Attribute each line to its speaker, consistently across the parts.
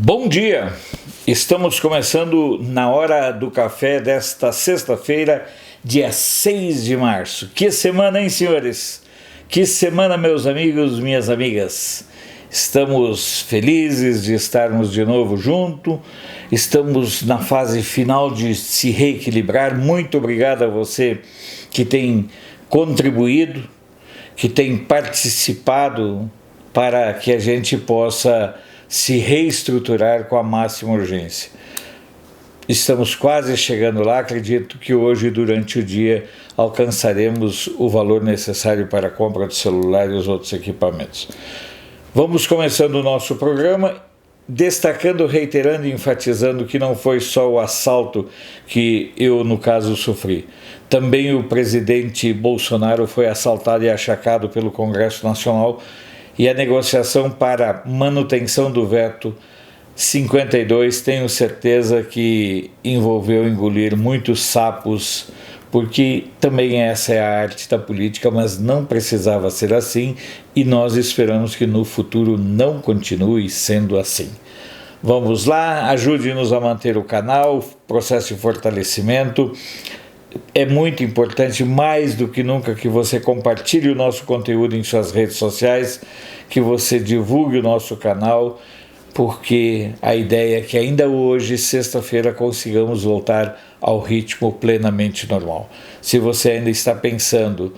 Speaker 1: Bom dia! Estamos começando na hora do café desta sexta-feira, dia 6 de março. Que semana, hein, senhores? Que semana, meus amigos, minhas amigas. Estamos felizes de estarmos de novo juntos. Estamos na fase final de se reequilibrar. Muito obrigado a você que tem contribuído, que tem participado para que a gente possa se reestruturar com a máxima urgência. Estamos quase chegando lá, acredito que hoje, durante o dia, alcançaremos o valor necessário para a compra de celular e os outros equipamentos. Vamos começando o nosso programa, destacando, reiterando e enfatizando que não foi só o assalto que eu, no caso, sofri. Também o presidente Bolsonaro foi assaltado e achacado pelo Congresso Nacional, e a negociação para manutenção do veto 52, tenho certeza que envolveu engolir muitos sapos, porque também essa é a arte da política, mas não precisava ser assim, e nós esperamos que no futuro não continue sendo assim. Vamos lá, ajude-nos a manter o canal, processo de fortalecimento. É muito importante, mais do que nunca, que você compartilhe o nosso conteúdo em suas redes sociais, que você divulgue o nosso canal, porque a ideia é que ainda hoje, sexta-feira, consigamos voltar ao ritmo plenamente normal. Se você ainda está pensando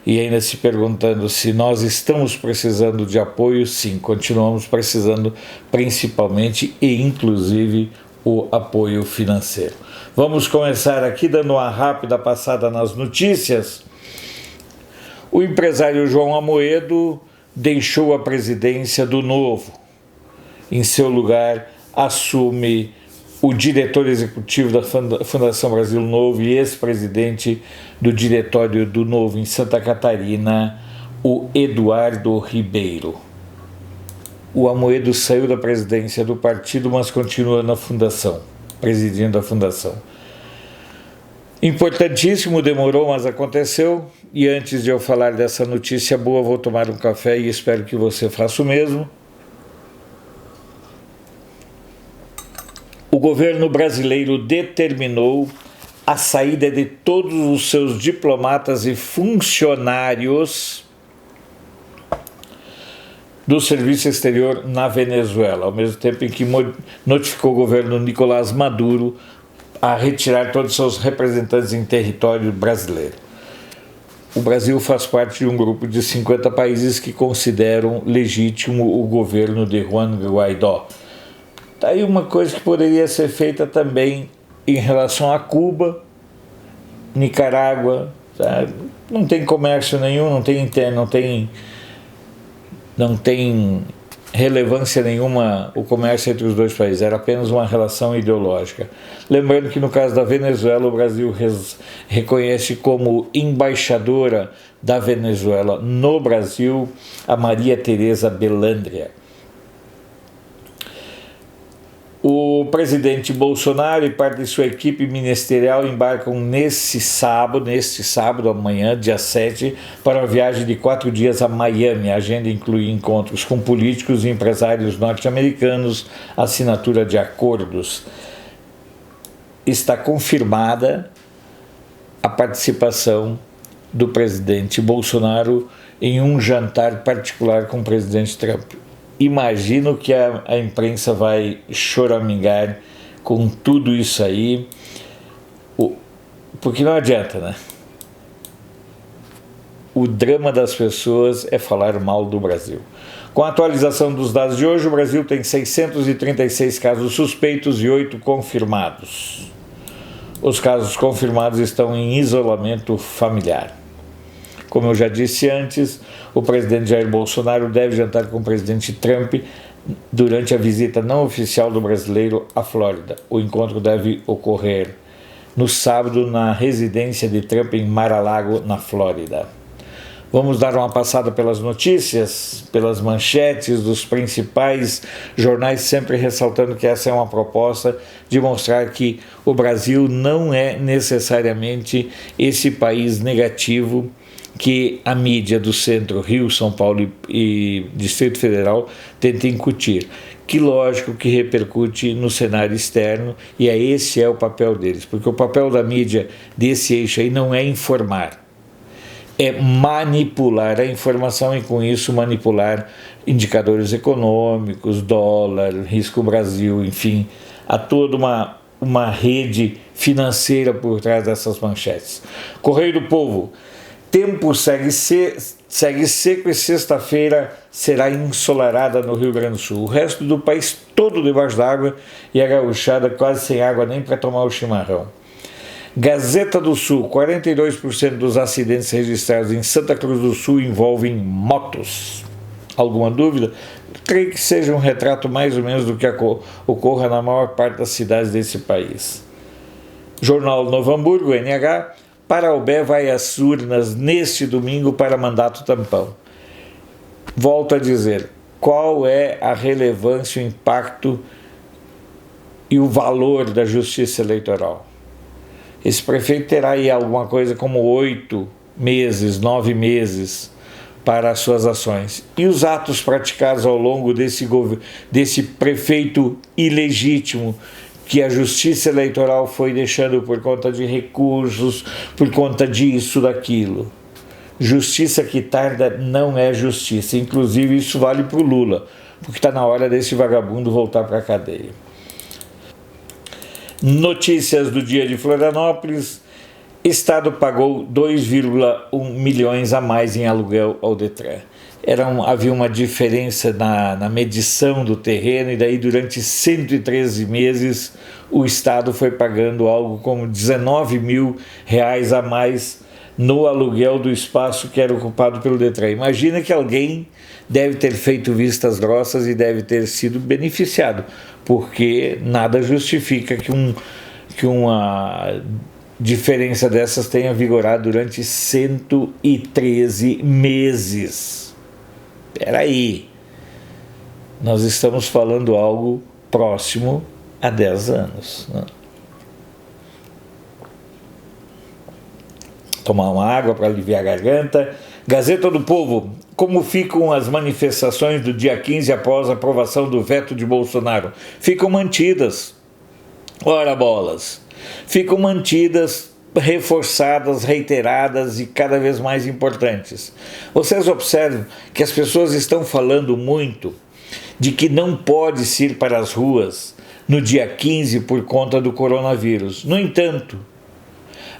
Speaker 1: e ainda se perguntando se nós estamos precisando de apoio, sim, continuamos precisando, principalmente e inclusive o apoio financeiro. Vamos começar aqui dando uma rápida passada nas notícias. O empresário João Amoedo deixou a presidência do Novo. Em seu lugar, assume o diretor executivo da Fundação Brasil Novo e ex-presidente do diretório do Novo em Santa Catarina, o Eduardo Ribeiro. O Amoedo saiu da presidência do partido, mas continua na fundação, presidindo a fundação. Importantíssimo, demorou, mas aconteceu. E antes de eu falar dessa notícia boa, vou tomar um café e espero que você faça o mesmo. O governo brasileiro determinou a saída de todos os seus diplomatas e funcionários do serviço exterior na Venezuela, ao mesmo tempo em que notificou o governo Nicolás Maduro a retirar todos os seus representantes em território brasileiro. O Brasil faz parte de um grupo de 50 países que consideram legítimo o governo de Juan Guaidó. Tá aí uma coisa que poderia ser feita também em relação a Cuba, Nicarágua, tá? Não tem comércio nenhum, não tem relevância nenhuma o comércio entre os dois países, era apenas uma relação ideológica. Lembrando que no caso da Venezuela, o Brasil reconhece como embaixadora da Venezuela no Brasil a Maria Tereza Belândria. O presidente Bolsonaro e parte de sua equipe ministerial embarcam neste sábado, amanhã, dia 7, para uma viagem de 4 dias a Miami. A agenda inclui encontros com políticos e empresários norte-americanos, assinatura de acordos. Está confirmada a participação do presidente Bolsonaro em um jantar particular com o presidente Trump. Imagino que a imprensa vai choramingar com tudo isso aí, porque não adianta, né? O drama das pessoas é falar mal do Brasil. Com a atualização dos dados de hoje, o Brasil tem 636 casos suspeitos e 8 confirmados. Os casos confirmados estão em isolamento familiar. Como eu já disse antes, o presidente Jair Bolsonaro deve jantar com o presidente Trump durante a visita não oficial do brasileiro à Flórida. O encontro deve ocorrer no sábado na residência de Trump em Mar-a-Lago, na Flórida. Vamos dar uma passada pelas notícias, pelas manchetes dos principais jornais, sempre ressaltando que essa é uma proposta de mostrar que o Brasil não é necessariamente esse país negativo que a mídia do centro, Rio, São Paulo e Distrito Federal tenta incutir, que lógico que repercute no cenário externo, e esse é o papel deles, porque o papel da mídia desse eixo aí não é informar, é manipular a informação e com isso manipular indicadores econômicos, dólar, risco Brasil, enfim, há toda uma rede financeira por trás dessas manchetes. Correio do Povo: tempo segue seco e sexta-feira será ensolarada no Rio Grande do Sul. O resto do país todo debaixo d'água e a gauchada quase sem água nem para tomar o chimarrão. Gazeta do Sul: 42% dos acidentes registrados em Santa Cruz do Sul envolvem motos. Alguma dúvida? Creio que seja um retrato mais ou menos do que ocorra na maior parte das cidades desse país. Jornal Novo Hamburgo, NH: Parobé vai às urnas neste domingo para mandato tampão. Volto a dizer, qual é a relevância, o impacto e o valor da justiça eleitoral? Esse prefeito terá aí alguma coisa como 8 meses, 9 meses para as suas ações. E os atos praticados ao longo desse prefeito ilegítimo, que a justiça eleitoral foi deixando por conta de recursos, por conta disso, daquilo. Justiça que tarda não é justiça. Inclusive isso vale para o Lula, porque está na hora desse vagabundo voltar para a cadeia. Notícias do dia de Florianópolis: Estado pagou 2,1 milhões a mais em aluguel ao Detran. Havia uma diferença na medição do terreno, e daí durante 113 meses o Estado foi pagando algo como 19 mil reais a mais no aluguel do espaço que era ocupado pelo Detran. Imagina que alguém deve ter feito vistas grossas e deve ter sido beneficiado, porque nada justifica que uma diferença dessas tenha vigorado durante 113 meses. Espera aí, nós estamos falando algo próximo a 10 anos. Né? Tomar uma água para aliviar a garganta. Gazeta do Povo: como ficam as manifestações do dia 15 após a aprovação do veto de Bolsonaro? Ficam mantidas. Ora bolas. Ficam mantidas, reforçadas, reiteradas e cada vez mais importantes. Vocês observam que as pessoas estão falando muito de que não pode-se ir para as ruas no dia 15 por conta do coronavírus. No entanto,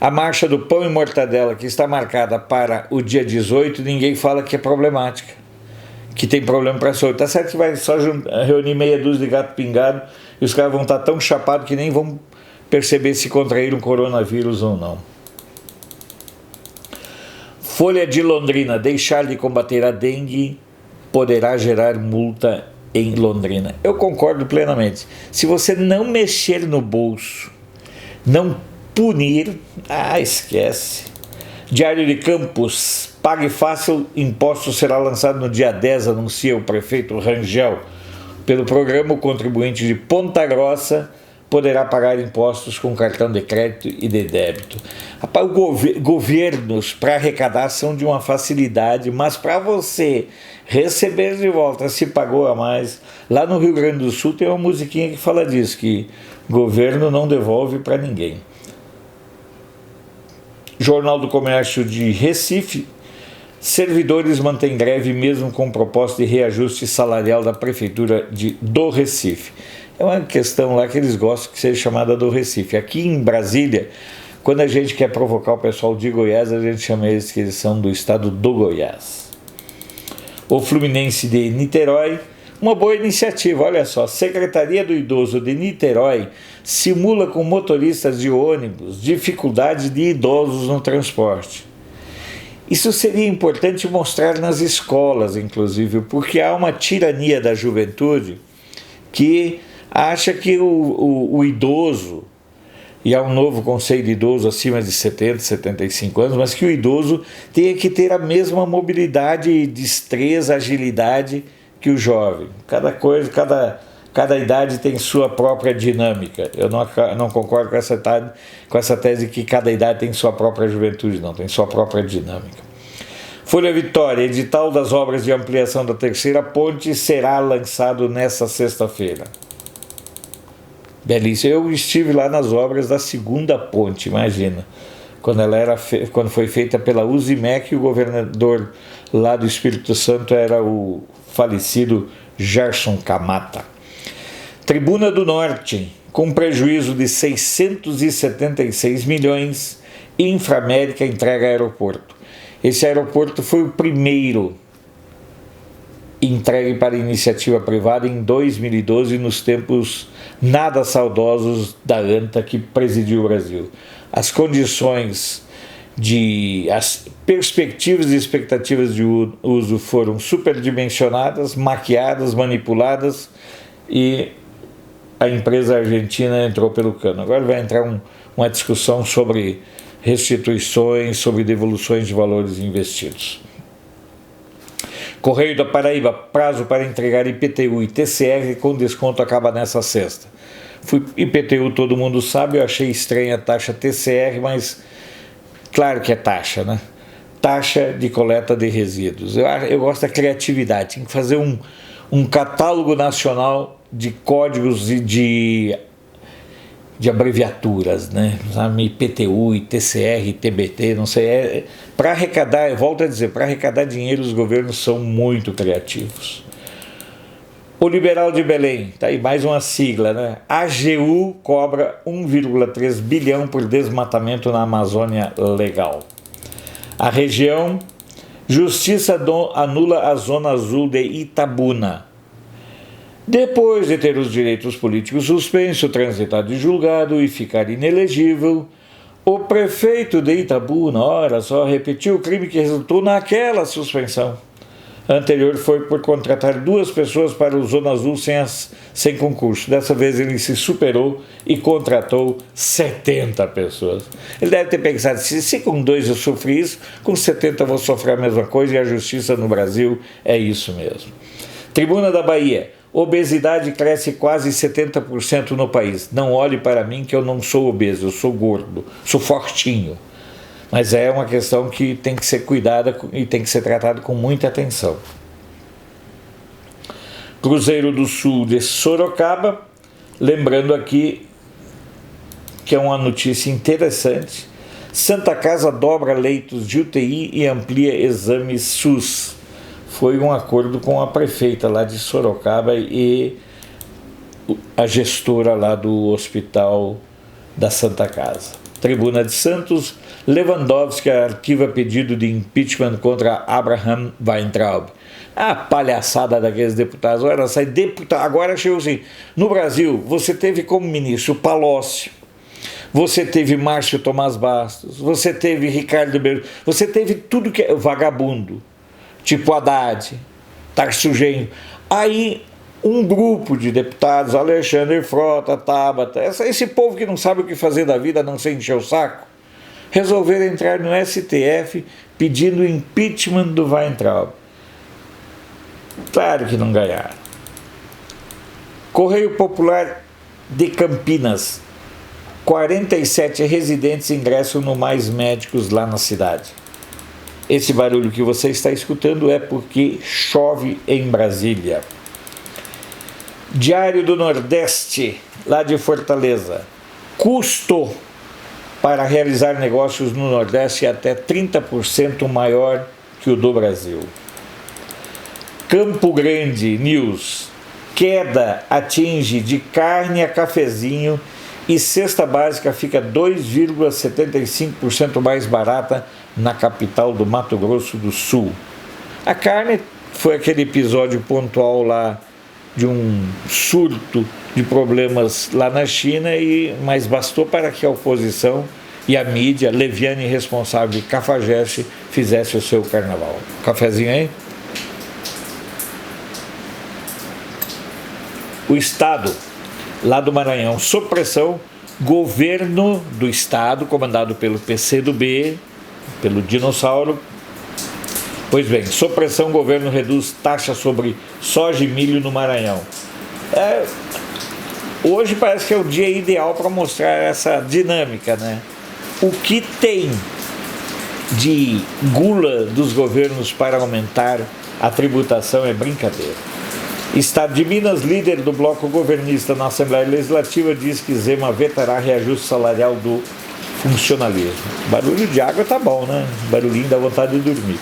Speaker 1: a marcha do pão e mortadela, que está marcada para o dia 18, ninguém fala que é problemática, que tem problema para saúde. Tá certo que vai só reunir meia dúzia de gato pingado e os caras vão estar tão chapados que nem vão perceber se contraíram coronavírus ou não. Folha de Londrina: deixar de combater a dengue poderá gerar multa em Londrina. Eu concordo plenamente. Se você não mexer no bolso, não punir, esquece. Diário de Campos: pague fácil, imposto será lançado no dia 10, anuncia o prefeito Rangel. Pelo programa, o contribuinte de Ponta Grossa poderá pagar impostos com cartão de crédito e de débito. Rapaz, governos para arrecadar são de uma facilidade, mas para você receber de volta, se pagou a mais. Lá no Rio Grande do Sul tem uma musiquinha que fala disso, que governo não devolve para ninguém. Jornal do Comércio de Recife: servidores mantêm greve mesmo com proposta de reajuste salarial da Prefeitura do Recife. É uma questão lá que eles gostam que seja chamada do Recife. Aqui em Brasília, quando a gente quer provocar o pessoal de Goiás, a gente chama eles que eles são do estado do Goiás. O Fluminense de Niterói: uma boa iniciativa, olha só. Secretaria do Idoso de Niterói simula com motoristas de ônibus dificuldades de idosos no transporte. Isso seria importante mostrar nas escolas, inclusive, porque há uma tirania da juventude que acha que o idoso, e há um novo conceito de idoso acima de 70, 75 anos, mas que o idoso tenha que ter a mesma mobilidade, destreza, agilidade que o jovem. Cada idade tem sua própria dinâmica. Eu não concordo com essa tese que cada idade tem sua própria juventude, não, tem sua própria dinâmica. Folha Vitória, edital das obras de ampliação da terceira ponte será lançado nesta sexta-feira. Belíssimo. Eu estive lá nas obras da segunda ponte, imagina. Quando foi feita pela Usimec, o governador lá do Espírito Santo era o falecido Gerson Camata. Tribuna do Norte, com prejuízo de 676 milhões, Inframérica entrega aeroporto. Esse aeroporto foi o primeiro entregue para iniciativa privada em 2012, nos tempos nada saudosos da ANTA que presidiu o Brasil. As condições as perspectivas e expectativas de uso foram superdimensionadas, maquiadas, manipuladas, e a empresa argentina entrou pelo cano. Agora vai entrar uma discussão sobre restituições, sobre devoluções de valores investidos. Correio da Paraíba, prazo para entregar IPTU e TCR com desconto acaba nessa sexta. IPTU todo mundo sabe, eu achei estranha a taxa TCR, mas claro que é taxa, né? Taxa de coleta de resíduos. Eu gosto da criatividade, tem que fazer um catálogo nacional de códigos e de abreviaturas, né? IPTU, TCR, TBT, não sei. Para arrecadar, eu volto a dizer, para arrecadar dinheiro os governos são muito criativos. O Liberal de Belém, tá aí mais uma sigla, né? AGU cobra 1,3 bilhão por desmatamento na Amazônia Legal. A região, Justiça anula a Zona Azul de Itabuna. Depois de ter os direitos políticos suspensos, transitado de julgado e ficar inelegível, o prefeito de Itabuna, ora só, repetiu o crime que resultou naquela suspensão. A anterior foi por contratar 2 pessoas para o Zona Azul sem concurso. Dessa vez ele se superou e contratou 70 pessoas. Ele deve ter pensado, se com 2 eu sofri isso, com 70 eu vou sofrer a mesma coisa, e a justiça no Brasil é isso mesmo. Tribuna da Bahia. Obesidade cresce quase 70% no país. Não olhe para mim que eu não sou obeso, eu sou gordo, sou fortinho. Mas é uma questão que tem que ser cuidada e tem que ser tratada com muita atenção. Cruzeiro do Sul de Sorocaba, lembrando aqui que é uma notícia interessante. Santa Casa dobra leitos de UTI e amplia exames SUS. Foi um acordo com a prefeita lá de Sorocaba e a gestora lá do hospital da Santa Casa. Tribuna de Santos, Lewandowski arquiva pedido de impeachment contra Abraham Weintraub. A palhaçada daqueles deputados. Agora chegou assim, no Brasil, você teve como ministro Palocci, você teve Márcio Tomás Bastos, você teve Ricardo Beiro, você teve tudo que é vagabundo, tipo Haddad, Tarso Genro. Aí um grupo de deputados, Alexandre Frota, Tabata, esse povo que não sabe o que fazer da vida, a não ser encher o saco, resolveram entrar no STF pedindo impeachment do Weintraub. Claro que não ganharam. Correio Popular de Campinas, 47 residentes ingressam no Mais Médicos lá na cidade. Esse barulho que você está escutando é porque chove em Brasília. Diário do Nordeste, lá de Fortaleza. Custo para realizar negócios no Nordeste é até 30% maior que o do Brasil. Campo Grande News. Queda atinge de carne a cafezinho e cesta básica fica 2,75% mais barata na capital do Mato Grosso do Sul. A carne foi aquele episódio pontual lá de um surto de problemas lá na China, mas bastou para que a oposição e a mídia, leviana e responsável de Cafajeste, fizesse o seu carnaval. Cafezinho aí? O Estado, lá do Maranhão, sob pressão, governo do Estado, comandado pelo PCdoB, pelo Dinossauro. Pois bem, sob pressão, o governo reduz taxa sobre soja e milho no Maranhão. Hoje parece que é o dia ideal para mostrar essa dinâmica, né? O que tem de gula dos governos para aumentar a tributação é brincadeira. Estado de Minas, líder do bloco governista na Assembleia Legislativa, diz que Zema vetará reajuste salarial do funcionalismo. Barulho de água tá bom, né? Barulhinho dá vontade de dormir.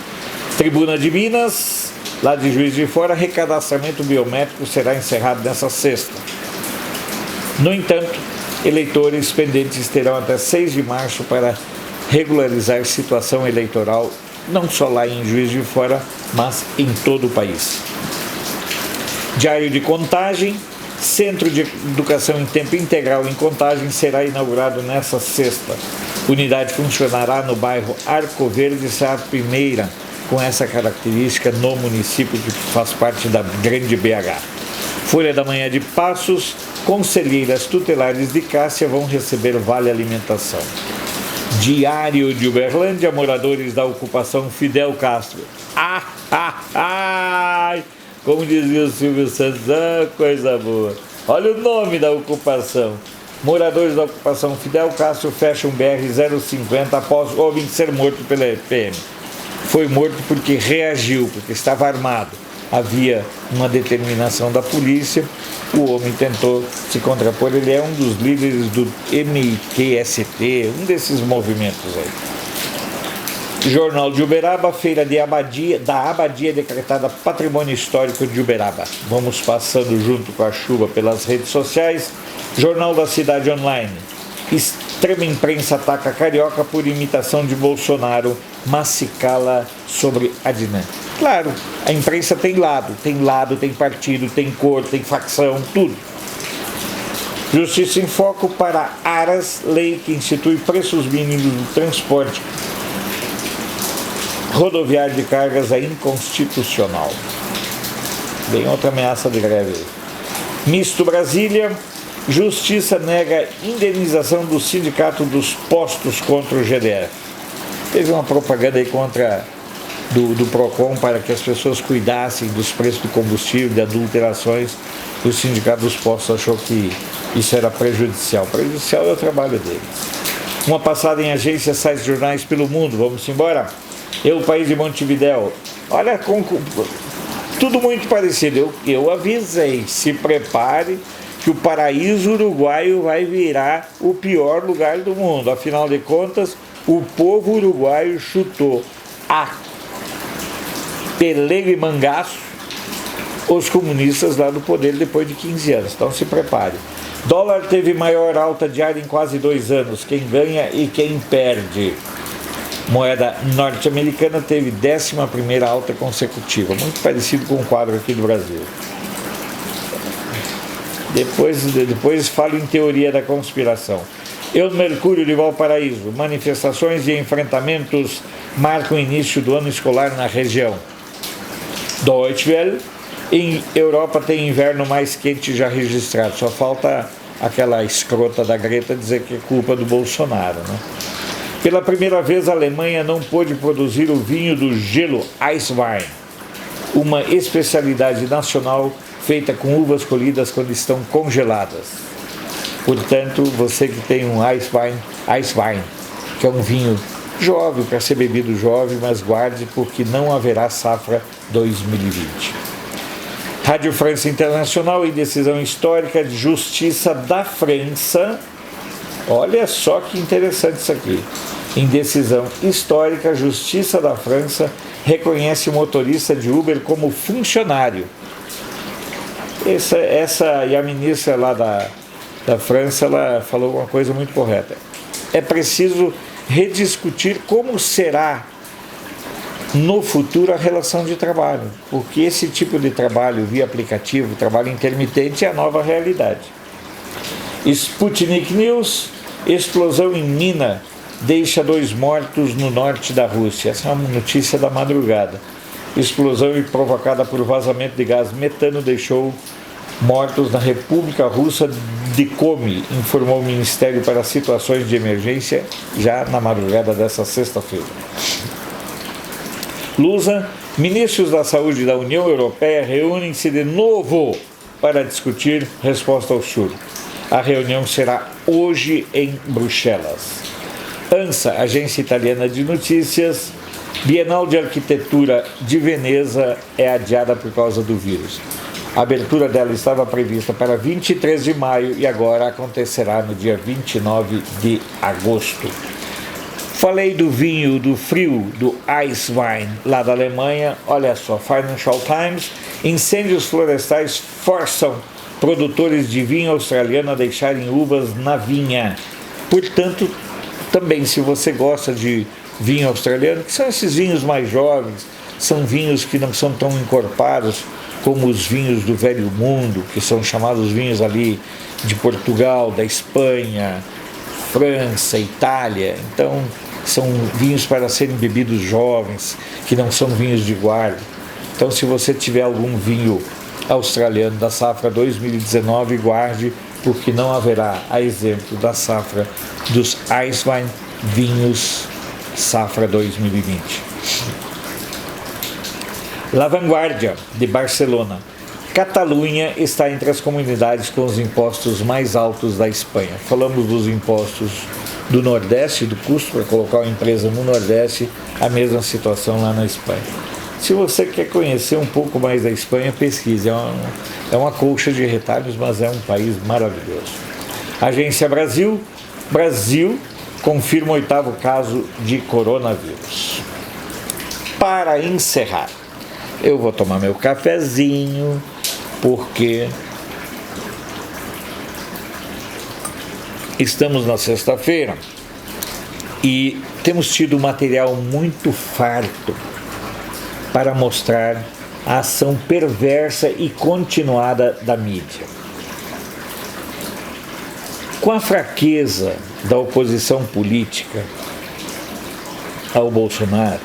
Speaker 1: Tribuna de Minas, lá de Juiz de Fora, recadastramento biométrico será encerrado nessa sexta. No entanto, eleitores pendentes terão até 6 de março para regularizar situação eleitoral, não só lá em Juiz de Fora, mas em todo o país. Diário de Contagem, Centro de Educação em Tempo Integral em Contagem será inaugurado nesta sexta. Unidade funcionará no bairro Arco Verde, será a primeira com essa característica no município que faz parte da Grande BH. Folha da Manhã de Passos, conselheiras tutelares de Cássia vão receber vale alimentação. Diário de Uberlândia, moradores da ocupação Fidel Castro. Como dizia o Silvio Santos, coisa boa. Olha o nome da ocupação. Moradores da ocupação Fidel Castro fecham BR-050 após homem ser morto pela PM. Foi morto porque reagiu, porque estava armado. Havia uma determinação da polícia, o homem tentou se contrapor, ele é um dos líderes do MTST, um desses movimentos aí. Jornal de Uberaba, feira da Abadia decretada Patrimônio Histórico de Uberaba. Vamos passando junto com a chuva pelas redes sociais. Jornal da Cidade Online. Extrema imprensa ataca Carioca por imitação de Bolsonaro, mas se cala sobre a dinâmica. Claro, a imprensa tem lado, tem partido, tem cor, tem facção, tudo. Justiça em Foco para Aras, lei que institui preços mínimos do transporte rodoviário de cargas é inconstitucional. Bem, outra ameaça de greve. Misto Brasília, Justiça nega indenização do Sindicato dos Postos contra o GDF. Teve uma propaganda aí do PROCON para que as pessoas cuidassem dos preços do combustível, de adulterações. O Sindicato dos Postos achou que isso era prejudicial. Prejudicial é o trabalho deles. Uma passada em agências, sites, jornais pelo mundo. Vamos embora? O País de Montevidéu. Olha, tudo muito parecido. Eu avisei, se prepare que o paraíso uruguaio vai virar o pior lugar do mundo. Afinal de contas, o povo uruguaio chutou a pelego e mangaço os comunistas lá do poder depois de 15 anos. Então se prepare. Dólar teve maior alta diária em quase 2 anos. Quem ganha e quem perde. Moeda norte-americana teve 11ª alta consecutiva, muito parecido com o quadro aqui do Brasil. Depois falo em teoria da conspiração. Mercúrio de Valparaíso, manifestações e enfrentamentos marcam o início do ano escolar na região. Deutsche Welle, em Europa tem inverno mais quente já registrado, só falta aquela escrota da Greta dizer que é culpa do Bolsonaro, né? Pela primeira vez, a Alemanha não pôde produzir o vinho do gelo Eiswein, uma especialidade nacional feita com uvas colhidas quando estão congeladas. Portanto, você que tem um Eiswein, que é um vinho jovem, para ser bebido jovem, mas guarde porque não haverá safra 2020. Rádio França Internacional, em decisão histórica de justiça da França. Olha só que interessante isso aqui. Em decisão histórica, a Justiça da França reconhece o motorista de Uber como funcionário. E a ministra lá da França, ela falou uma coisa muito correta. É preciso rediscutir como será no futuro a relação de trabalho, porque esse tipo de trabalho via aplicativo, trabalho intermitente, é a nova realidade. Sputnik News, explosão em mina deixa 2 mortos no norte da Rússia. Essa é uma notícia da madrugada. Explosão provocada por vazamento de gás metano deixou mortos na República Russa de Komi, informou o Ministério para Situações de Emergência já na madrugada dessa sexta-feira. Lusa, ministros da Saúde da União Europeia reúnem-se de novo para discutir resposta ao surto. A reunião será hoje em Bruxelas. ANSA, Agência Italiana de Notícias, Bienal de Arquitetura de Veneza é adiada por causa do vírus. A abertura dela estava prevista para 23 de maio e agora acontecerá no dia 29 de agosto. Falei do vinho do frio, do Ice Wine, lá da Alemanha. Olha só, Financial Times: incêndios florestais forçam produtores de vinho australiano a deixarem uvas na vinha. Portanto, também se você gosta de vinho australiano, que são esses vinhos mais jovens, são vinhos que não são tão encorpados como os vinhos do velho mundo, que são chamados vinhos ali de Portugal, da Espanha, França, Itália. Então, são vinhos para serem bebidos jovens, que não são vinhos de guarda. Então, se você tiver algum vinho australiano da safra 2019, guarde, porque não haverá, a exemplo da safra dos Ice Wine, vinhos safra 2020. La Vanguardia, de Barcelona: Catalunha está entre as comunidades com os impostos mais altos da Espanha. Falamos dos impostos do Nordeste, do custo para colocar uma empresa no Nordeste, a mesma situação lá na Espanha. Se você quer conhecer um pouco mais da Espanha, pesquise. É uma colcha de retalhos, mas é um país maravilhoso. Agência Brasil: Brasil confirma o 8º caso de coronavírus. Para encerrar, eu vou tomar meu cafezinho, porque estamos na sexta-feira e temos tido material muito farto para mostrar a ação perversa e continuada da mídia. Com a fraqueza da oposição política ao Bolsonaro,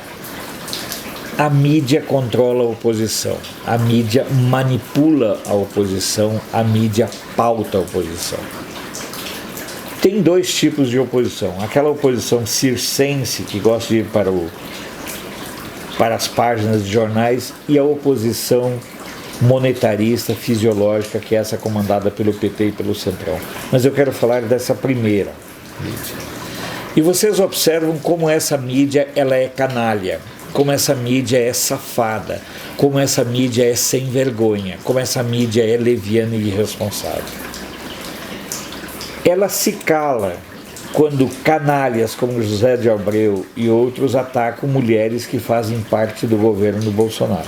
Speaker 1: a mídia controla a oposição, a mídia manipula a oposição, a mídia pauta a oposição. Tem dois tipos de oposição: aquela oposição circense, que gosta de ir para as páginas de jornais, e a oposição monetarista, fisiológica, que é essa comandada pelo PT e pelo Centrão. Mas eu quero falar dessa primeira mídia. E vocês observam como essa mídia ela é canalha, como essa mídia é safada, como essa mídia é sem vergonha, como essa mídia é leviana e irresponsável. Ela se cala quando canalhas como José de Abreu e outros atacam mulheres que fazem parte do governo do Bolsonaro.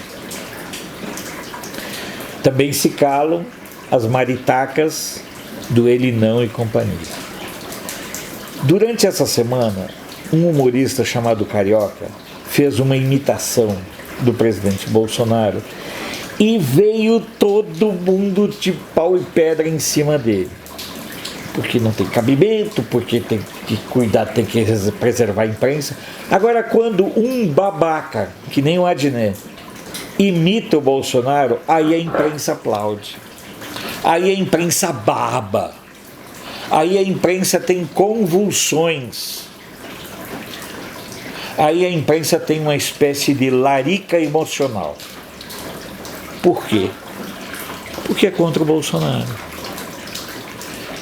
Speaker 1: Também se calam as maritacas do Ele Não e companhia. Durante essa semana, um humorista chamado Carioca fez uma imitação do presidente Bolsonaro e veio todo mundo de pau e pedra em cima dele. Porque não tem cabimento, porque tem que cuidar, tem que preservar a imprensa. Agora, quando um babaca, que nem o Adnet, imita o Bolsonaro, aí a imprensa aplaude. Aí a imprensa baba. Aí a imprensa tem convulsões. Aí a imprensa tem uma espécie de larica emocional. Por quê? Porque é contra o Bolsonaro.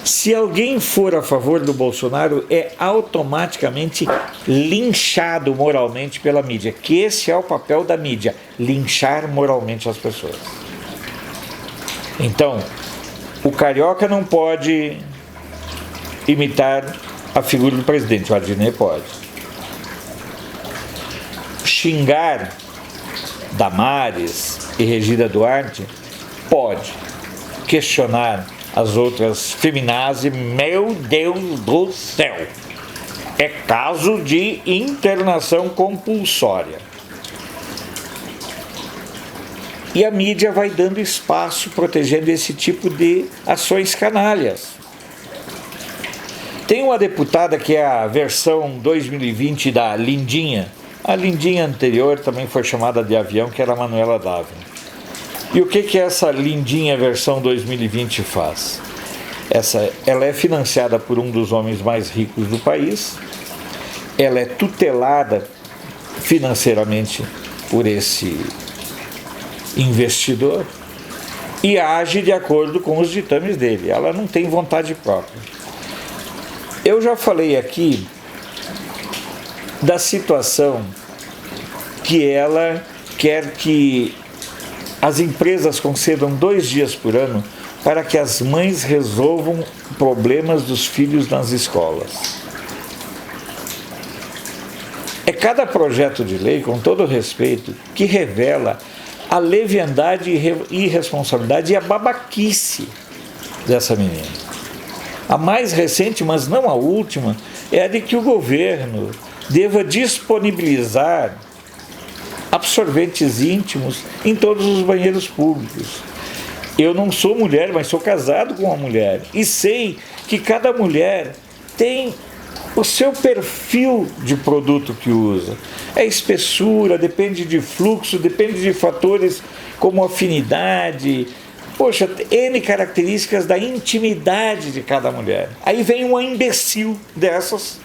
Speaker 1: Se alguém for a favor do Bolsonaro, é automaticamente linchado moralmente pela mídia, que esse é o papel da mídia, linchar moralmente as pessoas. Então, o Carioca não pode imitar a figura do presidente, o Adnet pode. Xingar Damares e Regina Duarte pode. Questionar as outras feminazes, meu Deus do céu, é caso de internação compulsória. E a mídia vai dando espaço, protegendo esse tipo de ações canalhas. Tem uma deputada que é a versão 2020 da Lindinha. A Lindinha anterior também foi chamada de avião, que era a Manuela Dávila. E o que essa Lindinha versão 2020 faz? Ela é financiada por um dos homens mais ricos do país, ela é tutelada financeiramente por esse investidor e age de acordo com os ditames dele. Ela não tem vontade própria. Eu já falei aqui da situação que ela quer que as empresas concedam 2 dias por ano para que as mães resolvam problemas dos filhos nas escolas. É cada projeto de lei, com todo respeito, que revela a leviandade e irresponsabilidade e a babaquice dessa menina. A mais recente, mas não a última, é a de que o governo deva disponibilizar absorventes íntimos em todos os banheiros públicos. Eu não sou mulher, mas sou casado com uma mulher e sei que cada mulher tem o seu perfil de produto que usa. É espessura, depende de fluxo, depende de fatores como afinidade, N características da intimidade de cada mulher. Aí vem uma imbecil dessas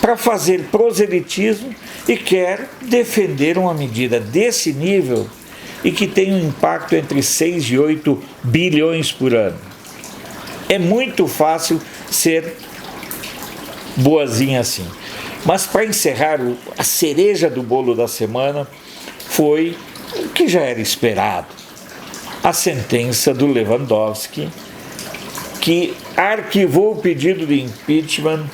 Speaker 1: para fazer proselitismo e quer defender uma medida desse nível e que tem um impacto entre 6 e 8 bilhões por ano. É muito fácil ser boazinha assim. Mas para encerrar, a cereja do bolo da semana foi o que já era esperado. A sentença do Lewandowski, que arquivou o pedido de impeachment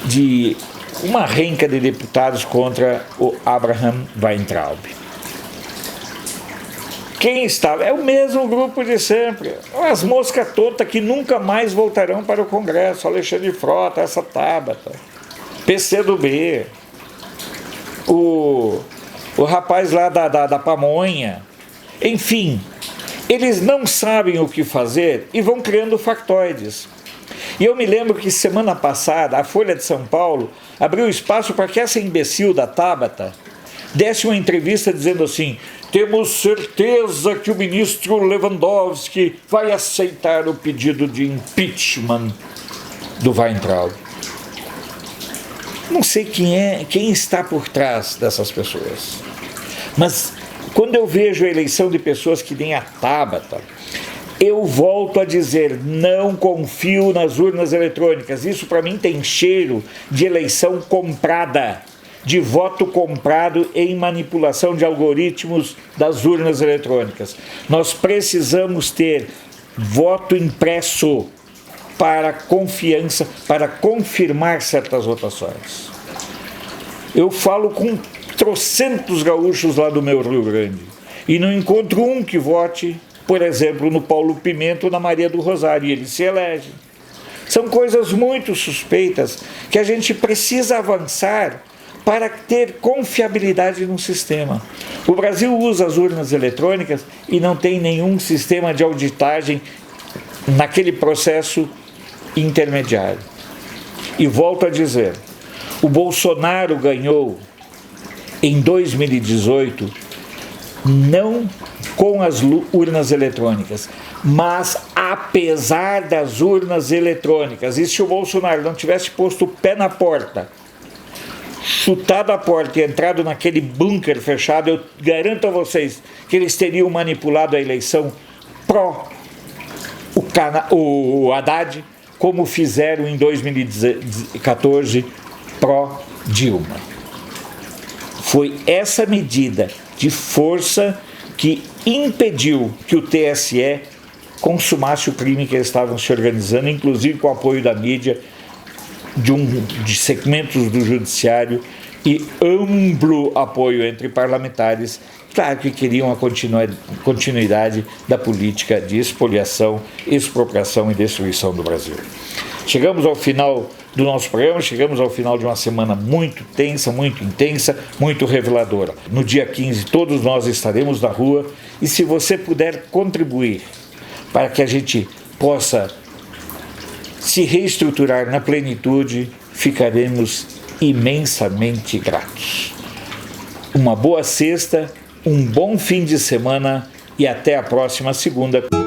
Speaker 1: de uma renca de deputados contra o Abraham Weintraub. Quem estava? É o mesmo grupo de sempre. As moscas tontas que nunca mais voltarão para o Congresso. Alexandre Frota, essa Tabata, PCdoB, o rapaz lá da pamonha. Enfim, eles não sabem o que fazer e vão criando factoides. E eu me lembro que semana passada a Folha de São Paulo abriu espaço para que essa imbecil da Tabata desse uma entrevista dizendo assim: temos certeza que o ministro Lewandowski vai aceitar o pedido de impeachment do Weintraub. Não sei quem está por trás dessas pessoas, mas quando eu vejo a eleição de pessoas que nem a Tabata, eu volto a dizer, não confio nas urnas eletrônicas. Isso para mim tem cheiro de eleição comprada, de voto comprado em manipulação de algoritmos das urnas eletrônicas. Nós precisamos ter voto impresso para confiança, para confirmar certas votações. Eu falo com trocentos gaúchos lá do meu Rio Grande e não encontro um que vote, por exemplo, no Paulo Pimenta ou na Maria do Rosário, e eles se elegem. São coisas muito suspeitas que a gente precisa avançar para ter confiabilidade no sistema. O Brasil usa as urnas eletrônicas e não tem nenhum sistema de auditagem naquele processo intermediário. E volto a dizer, o Bolsonaro ganhou em 2018 não com as urnas eletrônicas, mas apesar das urnas eletrônicas. E se o Bolsonaro não tivesse posto o pé na porta, chutado a porta e entrado naquele bunker fechado, eu garanto a vocês que eles teriam manipulado a eleição pró o Haddad, como fizeram em 2014 pró Dilma. Foi essa medida de força que impediu que o TSE consumasse o crime que eles estavam se organizando, inclusive com o apoio da mídia, de segmentos do judiciário e amplo apoio entre parlamentares, claro que queriam a continuidade da política de expoliação, expropriação e destruição do Brasil. Chegamos ao final do nosso programa, chegamos ao final de uma semana muito tensa, muito intensa, muito reveladora. No dia 15 todos nós estaremos na rua e se você puder contribuir para que a gente possa se reestruturar na plenitude, ficaremos imensamente gratos. Uma boa sexta, um bom fim de semana e até a próxima segunda.